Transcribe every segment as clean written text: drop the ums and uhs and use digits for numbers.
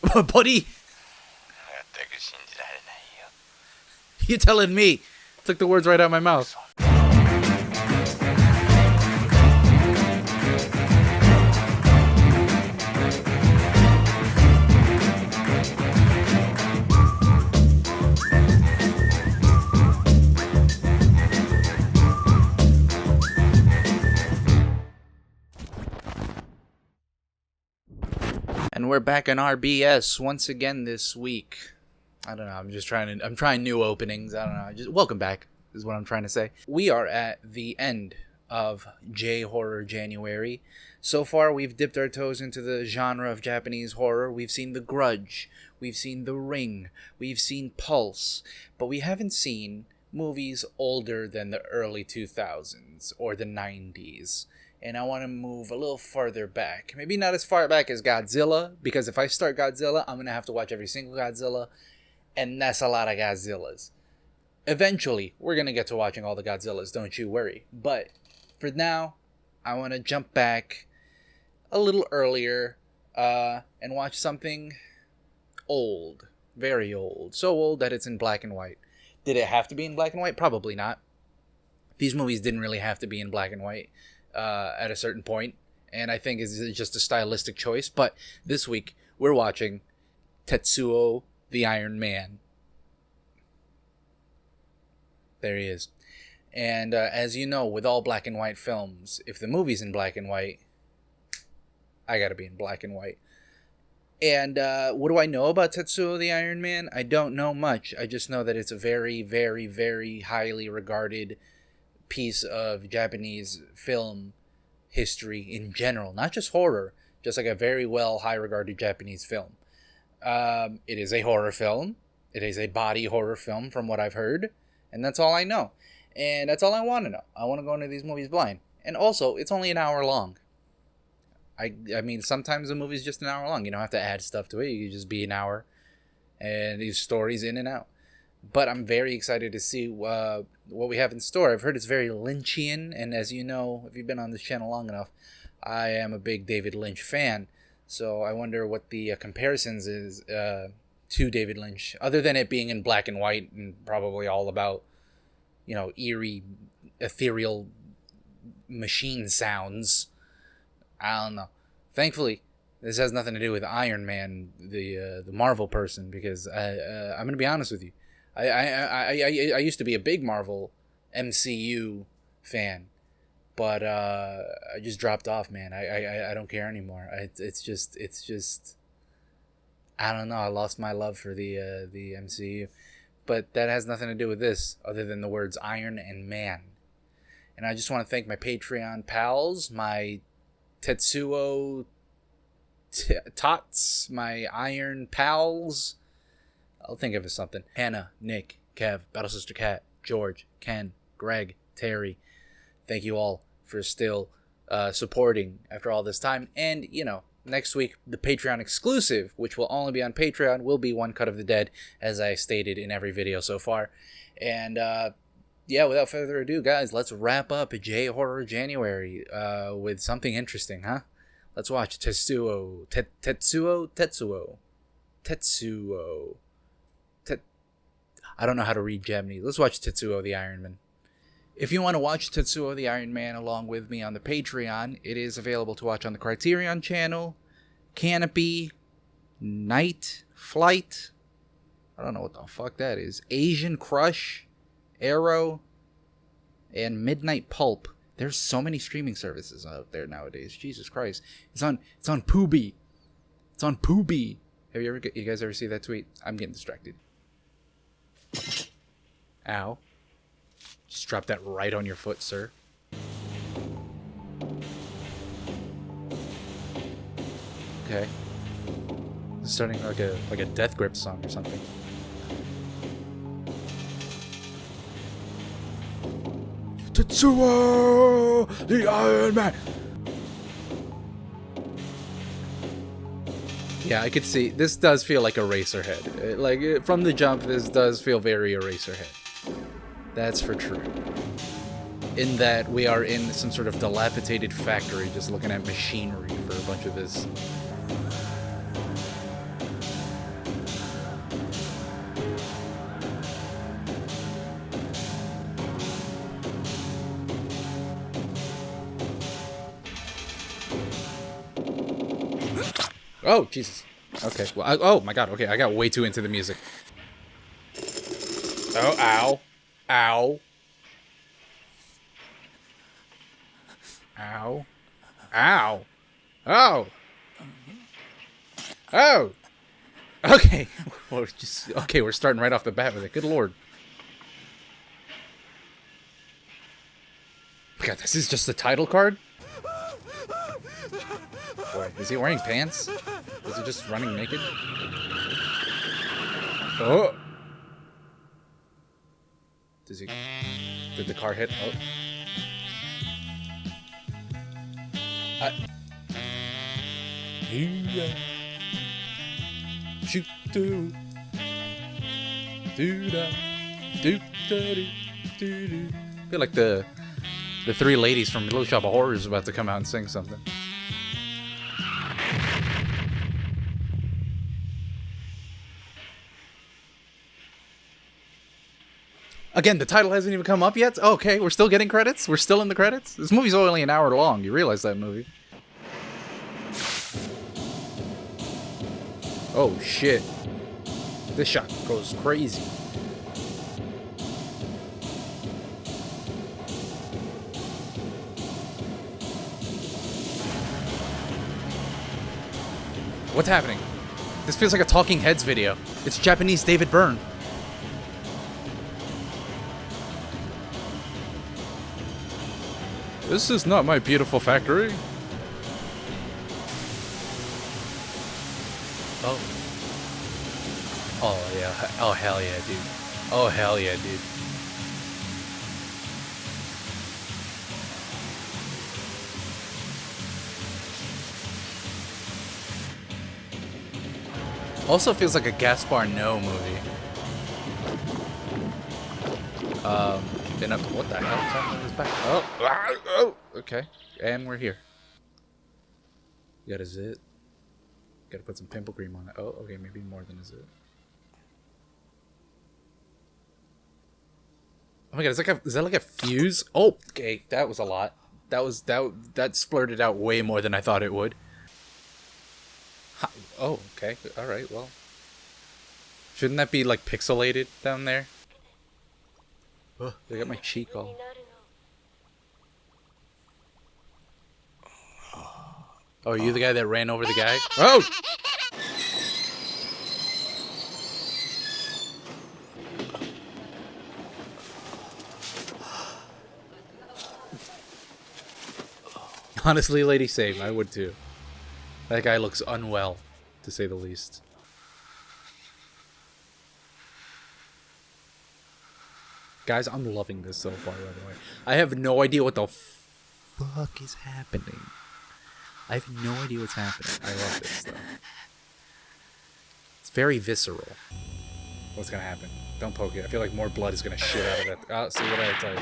Buddy, you telling me? Took the words right out of my mouth. And we're back on RBS once again this week. I don't know, I'm trying new openings. I don't know. Just welcome back is what I'm trying to say. We are at the end of J-Horror January. So far, we've dipped our toes into the genre of Japanese horror. We've seen The Grudge, we've seen The Ring, we've seen Pulse, but we haven't seen movies older than the early 2000s or the 90s. And I want to move a little farther back. Maybe not as far back as Godzilla, because if I start Godzilla, I'm going to have to watch every single Godzilla, and that's a lot of Godzillas. Eventually, we're going to get to watching all the Godzillas, don't you worry. But for now, I want to jump back a little earlier and watch something old. Very old. So old that it's in black and white. Did it have to be in black and white? Probably not. These movies didn't really have to be in black and white at a certain point, and I think it's just a stylistic choice. But this week, we're watching Tetsuo the Iron Man. There he is. And as you know, with all black and white films, if the movie's in black and white, I gotta be in black and white. And what do I know about Tetsuo the Iron Man? I don't know much. I just know that it's a very, very, very highly regarded piece of Japanese film history in general. Not just horror, just like a very well high regarded Japanese film. It is a horror film. It is a body horror film from what I've heard. And that's all I know. And that's all I want to know. I want to go into these movies blind. And also, it's only an hour long. I mean, sometimes a movie's just an hour long. You don't have to add stuff to it. You can just be an hour. And these stories in and out. But I'm very excited to see what we have in store. I've heard it's very Lynchian. And as you know, if you've been on this channel long enough, I am a big David Lynch fan. So I wonder what the comparisons is to David Lynch. Other than it being in black and white and probably all about, you know, eerie, ethereal machine sounds. I don't know. Thankfully, this has nothing to do with Iron Man, the Marvel person, because I'm going to be honest with you. I used to be a big Marvel MCU fan, but I just dropped off, man. I don't care anymore. It's just I don't know. I lost my love for the MCU, but that has nothing to do with this, other than the words Iron and Man. And I just want to thank my Patreon pals, my Tetsuo Tots, my Iron pals. I'll think of something. Hannah, Nick, Kev, Battle Sister Cat, George, Ken, Greg, Terry. Thank you all for still supporting after all this time. And, you know, next week, the Patreon exclusive, which will only be on Patreon, will be One Cut of the Dead, as I stated in every video so far. And, yeah, without further ado, guys, let's wrap up J-Horror January with something interesting, huh? Let's watch Tetsuo. I don't know how to read Japanese. Let's watch Tetsuo the Iron Man. If you want to watch Tetsuo the Iron Man along with me on the Patreon, it is available to watch on the Criterion channel, Canopy, Night Flight, I don't know what the fuck that is, Asian Crush, Arrow, and Midnight Pulp. There's so many streaming services out there nowadays. Jesus Christ. It's on Pubi. It's on Pubi. Have you guys ever see that tweet? I'm getting distracted. Ow. Just drop that right on your foot, sir. Okay. It's starting like a Death Grip song or something. Tetsuo the Iron Man. Yeah, I could see. This does feel like Eraserhead. Like, from the jump, this does feel very Eraserhead. That's for true. In that we are in some sort of dilapidated factory just looking at machinery for a bunch of this. Oh, Jesus. Okay. Well, oh my God. Okay, I got way too into the music. Oh, ow. Ow. Ow. Ow. Oh. Oh. Okay. We're starting right off the bat with it. Good Lord. God, this is just the title card? Boy, is he wearing pants? Is he just running naked? Oh! Did the car hit? Oh. Shoot do do da do da do do. I feel like the three ladies from Little Shop of Horrors about to come out and sing something. Again, the title hasn't even come up yet? Okay, we're still getting credits? We're still in the credits? This movie's only an hour long. You realize that movie. Oh, shit. This shot goes crazy. What's happening? This feels like a Talking Heads video. It's Japanese David Byrne. This is not my beautiful factory. Oh. Oh, yeah. Oh, hell yeah, dude. Oh, hell yeah, dude. Also feels like a Gaspar Noé movie. What the hell is happening in his back? Oh, okay. And we're here. You got a zit. Gotta put some pimple cream on it. Oh, okay, maybe more than a zit. Oh my God, is that like a fuse? Oh, okay, that was a lot. That splurted out way more than I thought it would. Oh, okay. All right, well. Shouldn't that be like pixelated down there? Oh, they got my cheek all. Oh, are you the guy that ran over the guy? Oh! Honestly, Lady Save, I would too. That guy looks unwell, to say the least. Guys, I'm loving this so far, by the way. I have no idea what the fuck is happening. I have no idea what's happening. I love this, though. It's very visceral. What's gonna happen? Don't poke it. I feel like more blood is gonna shit out of that. Oh, see what I tell you.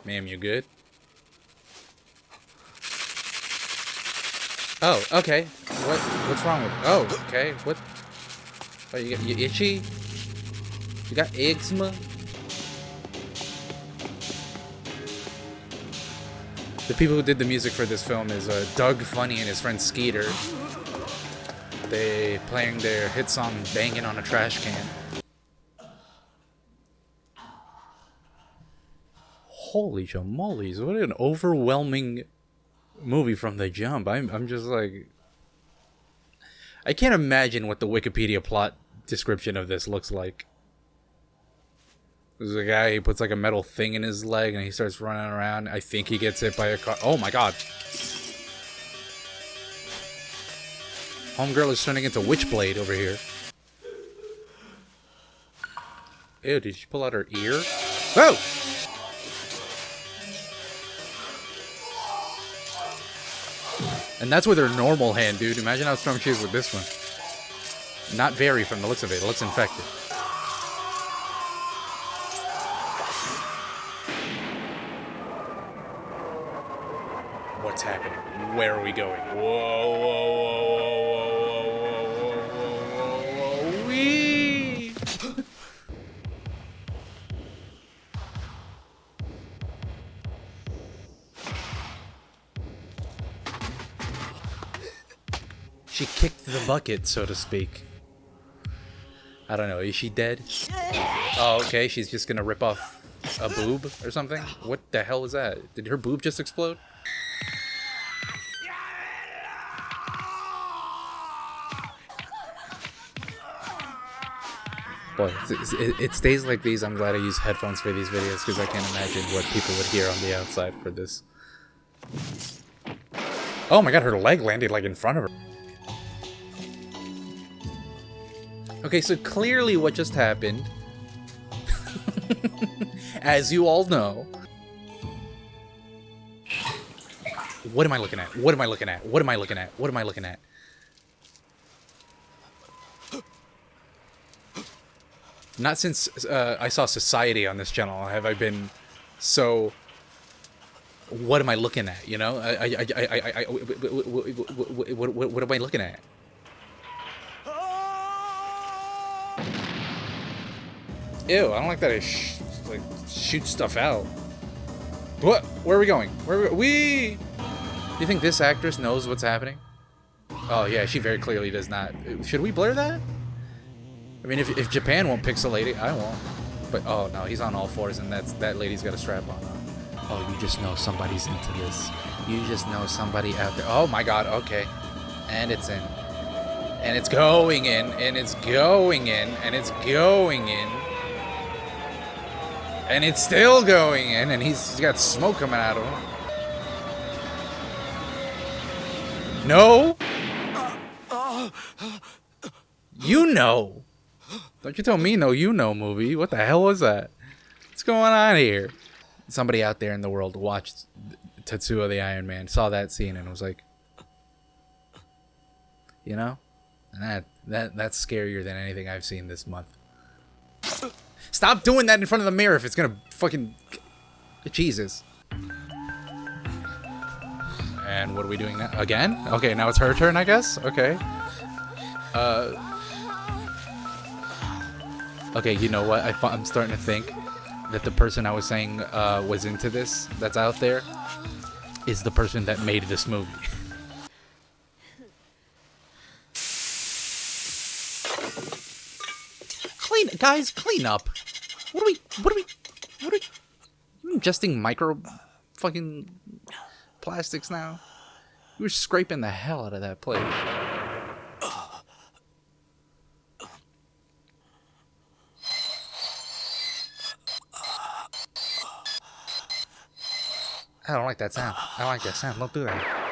Ma'am, you good? Oh, okay. What's wrong with it? Oh, okay. What? Oh, you itchy? You got eczema? The people who did the music for this film is Doug Funny and his friend Skeeter. They playing their hit song "Banging on a Trash Can." Holy jamolies! What an overwhelming movie from the jump. I'm just like, I can't imagine what the Wikipedia plot description of this looks like. There's a guy, he puts like a metal thing in his leg and he starts running around. I think he gets hit by a car. Oh my God. Homegirl is turning into Witchblade over here. Ew, did she pull out her ear? Oh! And that's with her normal hand, dude. Imagine how strong she is with this one. Not very from the looks of it. It looks infected. What's happening? Where are we going? Whoa, whoa, whoa, whoa, whoa, whoa, whoa, wee! She kicked the bucket, so to speak. I don't know. Is she dead? Oh, okay. She's just gonna rip off a boob or something? What the hell is that? Did her boob just explode? Boy, it stays like these. I'm glad I use headphones for these videos because I can't imagine what people would hear on the outside for this. Oh my god, her leg landed like in front of her. Okay, so clearly what just happened, as you all know. What am I looking at? What am I looking at? What am I looking at? What am I looking at? Not since I saw Society on this channel have I been so... What am I looking at, you know? What am I looking at? Ew, I don't like that I shoot stuff out. What? Where are we going? Where are we? Do you think this actress knows what's happening? Oh yeah, she very clearly does not. Should we blur that? I mean, if Japan won't pixelate it, I won't. But oh no, he's on all fours, and that lady's got a strap on. Oh, you just know somebody's into this. You just know somebody out there. Oh my god, okay. And it's in. And it's going in, and it's going in, and it's going in. And it's still going in, and he's got smoke coming out of him. No! You know! Don't you tell me no, you know, movie. What the hell was that? What's going on here? Somebody out there in the world watched Tetsuo the Iron Man, saw that scene, and was like, you know, and that's scarier than anything I've seen this month. Stop doing that in front of the mirror if it's gonna fucking... Jesus. And what are we doing now? Again? Okay, now it's her turn, I guess? Okay. Okay, you know what? I'm starting to think that the person I was saying was into this, that's out there, is the person that made this movie. Guys, clean up. What are we ingesting micro fucking plastics now? We were scraping the hell out of that plate. I don't like that sound. I don't like that sound. Don't do that.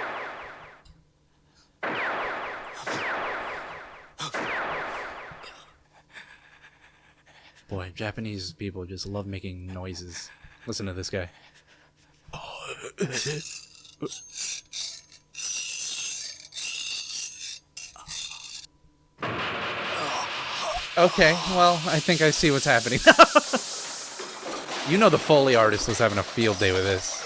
Boy, Japanese people just love making noises. Listen to this guy. Okay, well, I think I see what's happening. You know the Foley artist was having a field day with this.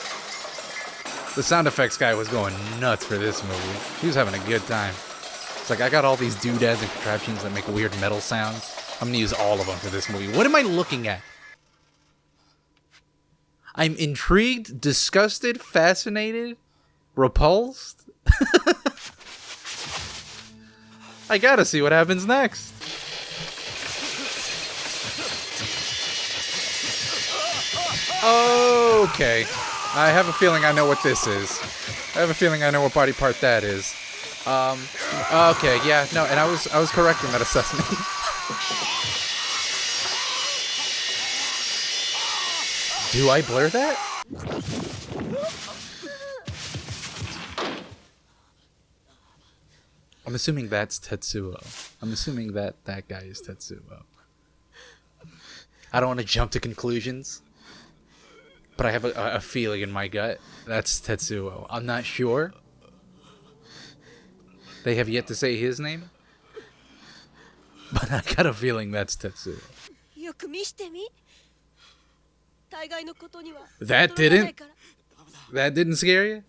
The sound effects guy was going nuts for this movie. He was having a good time. It's like, I got all these doodads and contraptions that make weird metal sounds. I'm gonna use all of them for this movie. What am I looking at? I'm intrigued, disgusted, fascinated, repulsed. I gotta see what happens next. Okay. I have a feeling I know what this is. I have a feeling I know what body part that is. Okay, yeah, no, and I was correct in that assessment. Do I blur that? I'm assuming that's Tetsuo. I'm assuming that guy is Tetsuo. I don't want to jump to conclusions, but I have a feeling in my gut that's Tetsuo. I'm not sure. They have yet to say his name, but I got a feeling that's Tetsuo. That didn't scare you?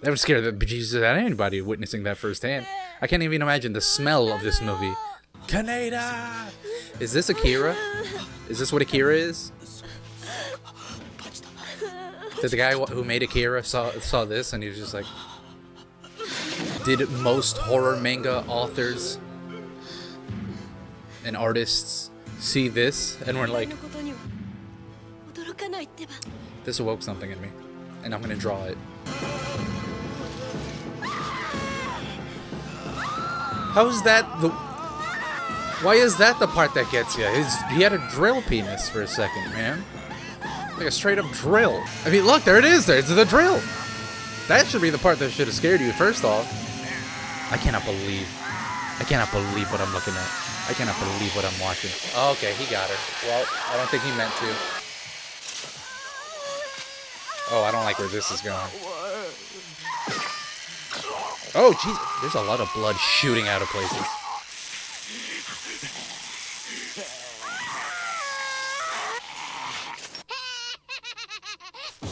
That would scare the bejesus out of anybody witnessing that firsthand. I can't even imagine the smell of this movie. Kaneda! Is this Akira? Is this what Akira is? Did the guy who made Akira saw this and he was just like... Did most horror manga authors and artists see this and were like, this awoke something in me, and I'm gonna draw it? How is that the... Why is that the part that gets you? He had a drill penis for a second, man. Like a straight up drill. I mean, look, there it is. There's the drill. That should be the part that should have scared you, first off. I cannot believe what I'm looking at. I cannot believe what I'm watching. Oh, okay, he got her. Well, I don't think he meant to. Oh, I don't like where this is going. Oh, jeez. There's a lot of blood shooting out of places.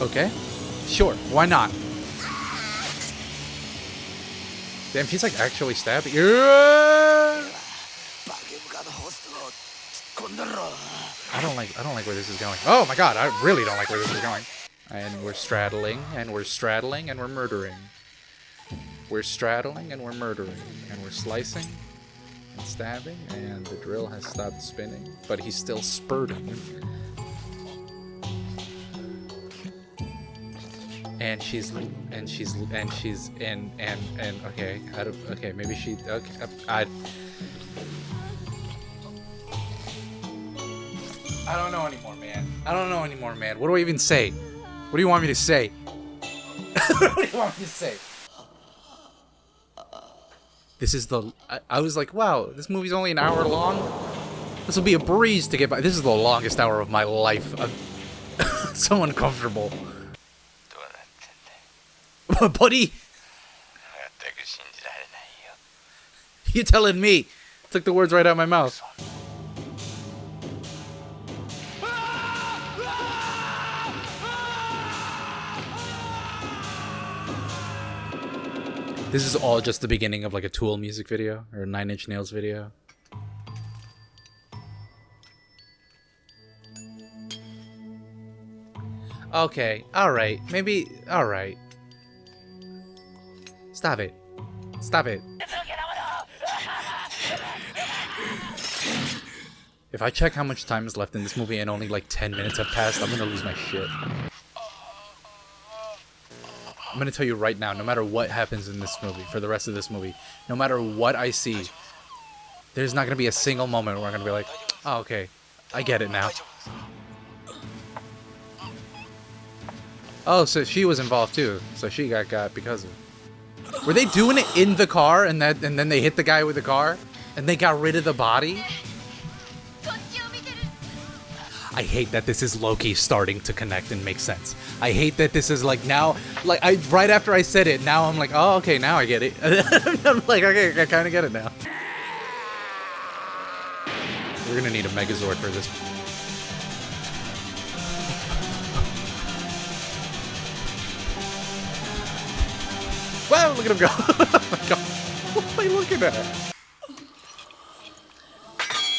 Okay. Sure. Why not? Damn, she's like actually stabbing. I don't like where this is going. Oh my god, I really don't like where this is going. And we're straddling, and we're straddling, and we're murdering. We're straddling, and we're murdering. And we're slicing, and stabbing, and the drill has stopped spinning, but he's still spurting. And okay, okay, maybe she, okay, I don't know anymore, man. I don't know anymore, man. What do I even say? What do you want me to say? What do you want me to say? This is the... I was like, wow, this movie's only an hour long? This will be a breeze to get by. This is the longest hour of my life. I'm so uncomfortable. Buddy? You telling me? Took the words right out of my mouth. This is all just the beginning of like a Tool music video or a 9 Inch Nails video. Okay, alright, maybe, alright. Stop it. Stop it. If I check how much time is left in this movie and only like 10 minutes have passed, I'm gonna lose my shit. I'm gonna tell you right now, no matter what happens in this movie, for the rest of this movie, no matter what I see, there's not gonna be a single moment where I'm gonna be like, oh, okay, I get it now. Oh, so she was involved too. So she got because of it. Were they doing it in the car and then they hit the guy with the car? And they got rid of the body? I hate that this is low-key starting to connect and make sense. I hate that this is like now, like right after I said it, now I'm like, oh, okay, now I get it. I'm like, okay, I kind of get it now. We're gonna need a Megazord for this. Wow, look at him go. Oh my god. What am I looking at?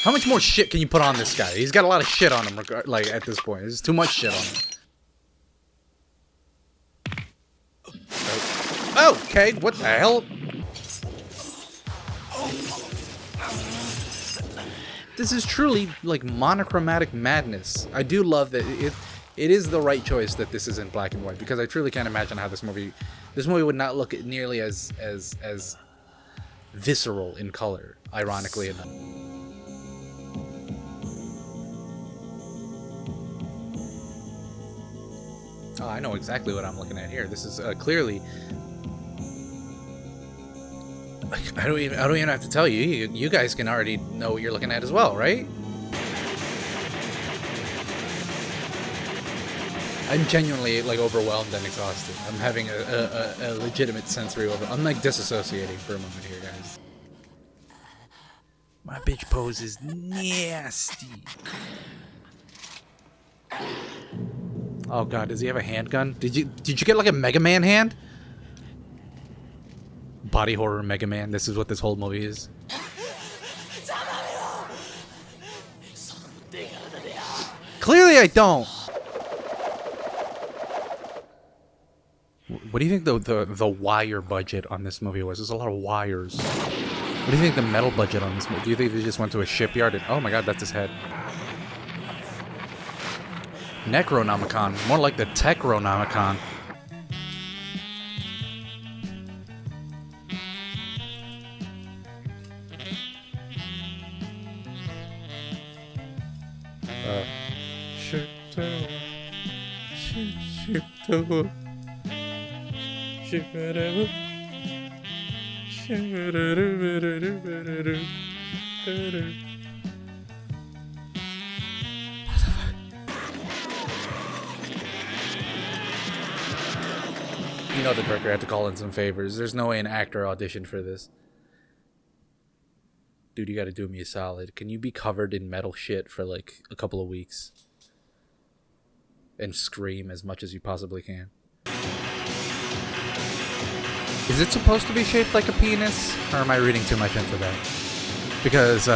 How much more shit can you put on this guy? He's got a lot of shit on him, like, at this point. There's too much shit on him. Oh, okay, what the hell? This is truly, like, monochromatic madness. I do love that it is the right choice that this is in black and white, because I truly can't imagine how this movie would not look nearly as visceral in color, ironically enough. Oh, I know exactly what I'm looking at here. This is clearly... I don't even have to tell you. You guys can already know what you're looking at as well, right? I'm genuinely like overwhelmed and exhausted. I'm having a legitimate sensory I'm like disassociating for a moment here, guys. My bitch pose is nasty. Oh god, does he have a handgun? Did you get like a Mega Man hand? Body horror Mega Man. This is what this whole movie is. Clearly I don't. What do you think the wire budget on this movie was? There's a lot of wires. What do you think the metal budget on this movie? Do you think they just went to a shipyard and, oh my god, that's his head. Necronomicon, more like the Techronomicon. You know the director had to call in some favors. There's no way an actor auditioned for this. Dude, you gotta do me a solid. Can you be covered in metal shit for like a couple of weeks? And scream as much as you possibly can. Is it supposed to be shaped like a penis? Or am I reading too much into that? Because,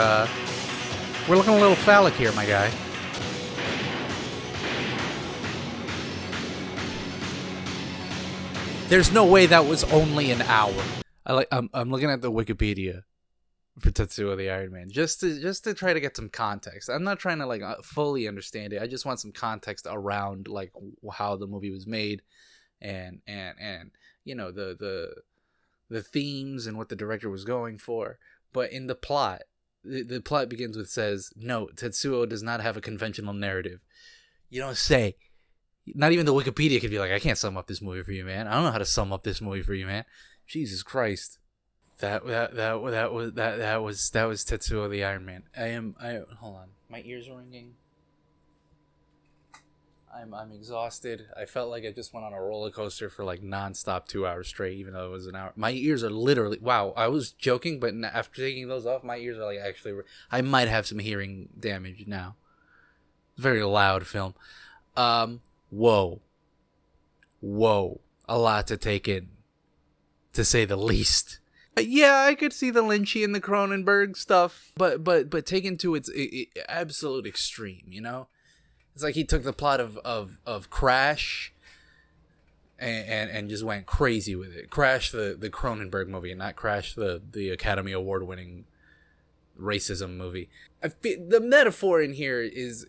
we're looking a little phallic here, my guy. There's no way that was only an hour. I'm looking at the Wikipedia for Tetsuo the Iron Man, just to try to get some context. I'm not trying to like fully understand it. I just want some context around like how the movie was made, and you know the themes and what the director was going for. But in the plot, the plot begins with says, "Note: Tetsuo does not have a conventional narrative." You don't say. Not even the Wikipedia could be like, I can't sum up this movie for you, man. I don't know how to sum up this movie for you, man. Jesus Christ. That was Tetsuo the Iron Man. Hold on. My ears are ringing. I'm exhausted. I felt like I just went on a roller coaster for like nonstop 2 hours straight, even though it was an hour. My ears are literally, wow, I was joking, but after taking those off, my ears are like actually, I might have some hearing damage now. Very loud film. Whoa. A lot to take in, to say the least. Yeah, I could see the Lynchy and the Cronenberg stuff, but taken to its absolute extreme, you know? It's like he took the plot of Crash and just went crazy with it. Crash, the Cronenberg movie, and not Crash, the Academy Award winning racism movie. The metaphor in here is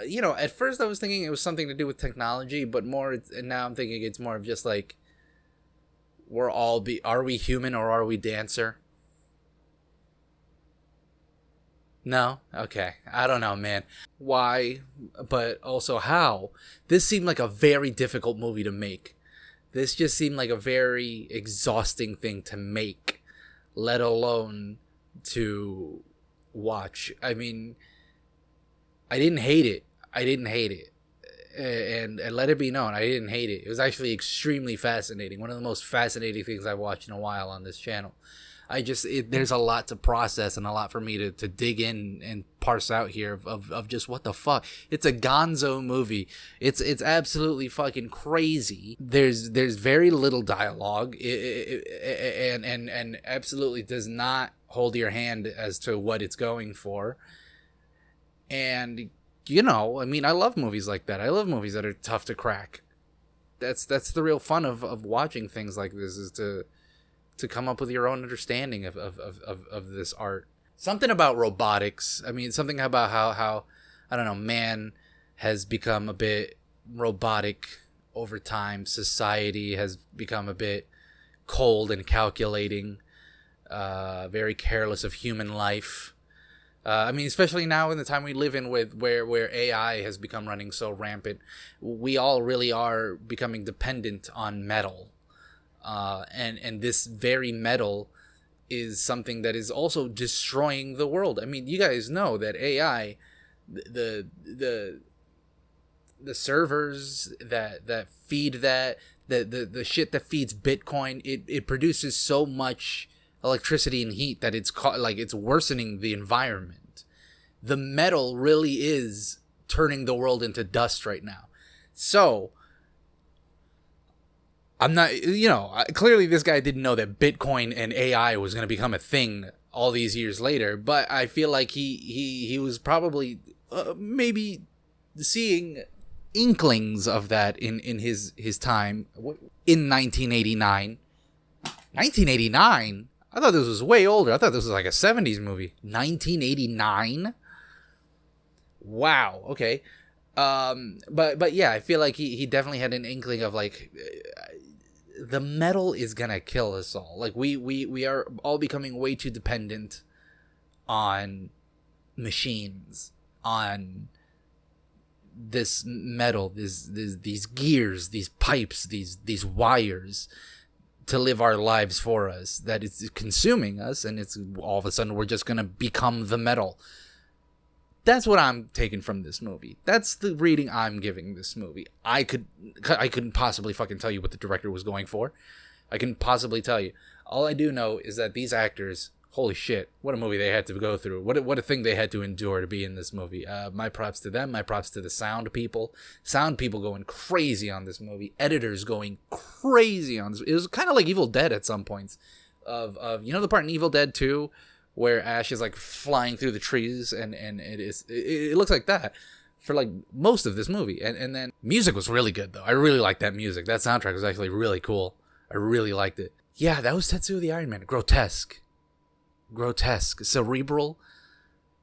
you know, at first I was thinking it was something to do with technology, but and now I'm thinking it's more of just like are we human or are we dancer? No? Okay. I don't know, man. Why? But also how? This seemed like a very difficult movie to make. This just seemed like a very exhausting thing to make, let alone to watch. I mean, I didn't hate it. And let it be known, I didn't hate it. It was actually extremely fascinating. One of the most fascinating things I've watched in a while on this channel. There's a lot to process and a lot for me to dig in and parse out here of just what the fuck. It's a gonzo movie. It's absolutely fucking crazy. There's very little dialogue, and absolutely does not hold your hand as to what it's going for. And you know, I mean, I love movies like that. I love movies that are tough to crack. That's the real fun of watching things like this, is to come up with your own understanding of this art. Something about robotics. I mean, something about how I don't know, man has become a bit robotic over time. Society has become a bit cold and calculating, very careless of human life. I mean, especially now in the time we live in, with where AI has become running so rampant, we all really are becoming dependent on metal. And this very metal is something that is also destroying the world. I mean, you guys know that AI, the servers that feed that, the shit that feeds Bitcoin, it produces so much electricity and heat that it's worsening the environment. The metal really is turning the world into dust right now. So I'm not, you know, clearly this guy didn't know that Bitcoin and AI was going to become a thing all these years later, but I feel like he was probably maybe seeing inklings of that in his time in 1989. 1989? I thought this was way older. I thought this was like a 70s movie. 1989? Wow. Okay. But yeah, I feel like he definitely had an inkling of like the metal is gonna kill us all. Like we are all becoming way too dependent on machines, on this metal, these gears, these pipes, these wires to live our lives for us, that it's consuming us, and it's all of a sudden we're just gonna become the metal. That's what I'm taking from this movie. That's the reading I'm giving this movie. I couldn't possibly fucking tell you what the director was going for. I couldn't possibly tell you. All I do know is that these actors, holy shit, what a movie they had to go through. What a thing they had to endure to be in this movie. My props to them. My props to the sound people. Sound people going crazy on this movie. Editors going crazy on this. It was kind of like Evil Dead at some points. Of you know the part in Evil Dead 2 where Ash is like flying through the trees, and it looks like that for like most of this movie. And then music was really good though. I really liked that music. That soundtrack was actually really cool. I really liked it. Yeah, that was Tetsuo the Iron Man. Grotesque, cerebral,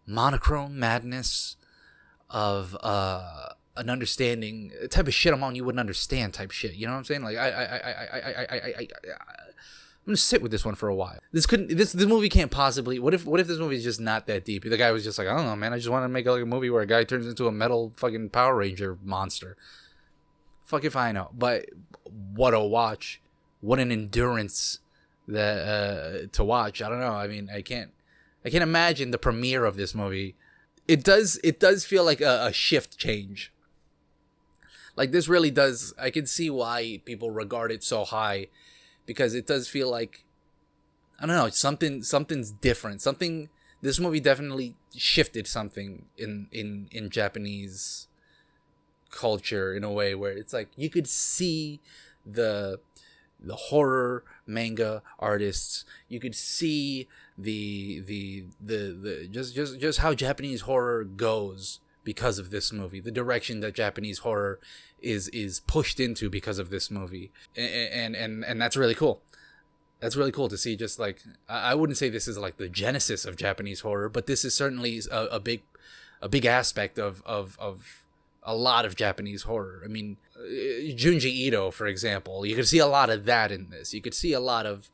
monochrome madness of an understanding type of shit I'm on you wouldn't understand type shit. You know what I'm saying? Like I'm gonna sit with this one for a while. This movie can't possibly. What if this movie is just not that deep? The guy was just like, I don't know, man. I just want to make like a movie where a guy turns into a metal fucking Power Ranger monster. Fuck if I know. But what a watch! What an endurance that to watch. I don't know. I mean, I can't imagine the premiere of this movie. It does feel like a shift change. Like this really does. I can see why people regard it so high. Because it does feel like, I don't know, something's different. This movie definitely shifted something in Japanese culture in a way where it's like you could see the horror manga artists. You could see the just how Japanese horror goes because of this movie, the direction that Japanese horror is pushed into because of this movie, and that's really cool. That's really cool to see. Just like I wouldn't say this is like the genesis of Japanese horror, but this is certainly a big aspect of a lot of Japanese horror. I mean, Junji Ito, for example, you could see a lot of that in this. You could see a lot of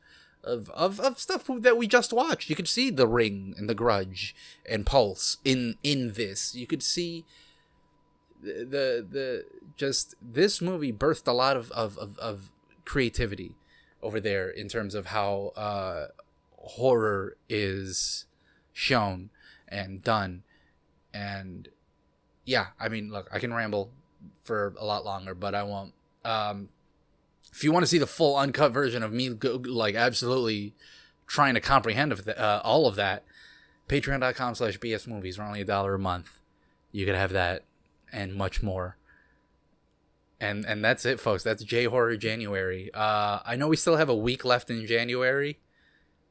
stuff that we just watched. You could see The Ring and The Grudge and Pulse in this. You could see the just this movie birthed a lot of creativity over there in terms of how horror is shown and done. And yeah, I mean, look, I can ramble for a lot longer, but I won't. If you want to see the full uncut version of me, like absolutely trying to comprehend all of that, patreon.com/bsmovies. We're only $1 a month. You could have that and much more. And that's it, folks. That's J Horror January. I know we still have a week left in January.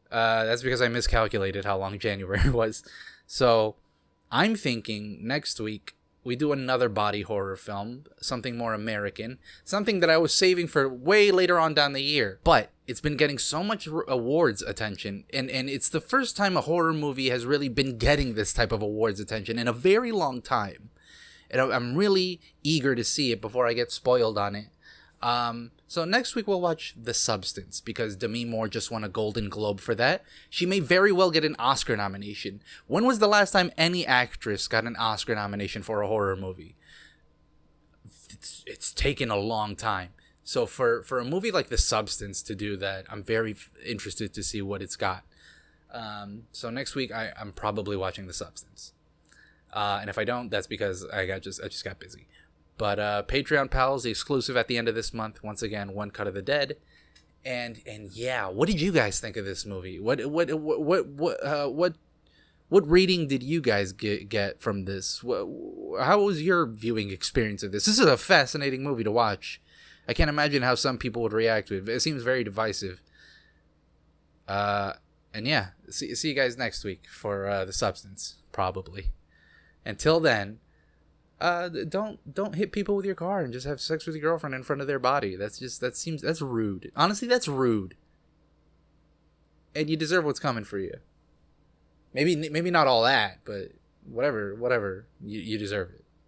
That's because I miscalculated how long January was. So I'm thinking next week we do another body horror film, something more American, something that I was saving for way later on down the year. But it's been getting so much awards attention, and it's the first time a horror movie has really been getting this type of awards attention in a very long time. And I'm really eager to see it before I get spoiled on it. So next week we'll watch The Substance, because Demi Moore just won a Golden Globe for that. She may very well get an Oscar nomination. When was the last time any actress got an Oscar nomination for a horror movie? It's taken a long time. So for a movie like The Substance to do that, I'm very interested to see what it's got. So next week I'm probably watching The Substance. And if I don't, that's because I just got busy. But Patreon pals, the exclusive at the end of this month. Once again, One Cut of the Dead, and yeah, what did you guys think of this movie? What reading did you guys get from this? How was your viewing experience of this? This is a fascinating movie to watch. I can't imagine how some people would react to it. It seems very divisive. And yeah, see you guys next week for The Substance, probably. Until then, Don't hit people with your car and just have sex with your girlfriend in front of their body. That's rude. Honestly, that's rude. And you deserve what's coming for you. Maybe not all that, but whatever. You deserve it.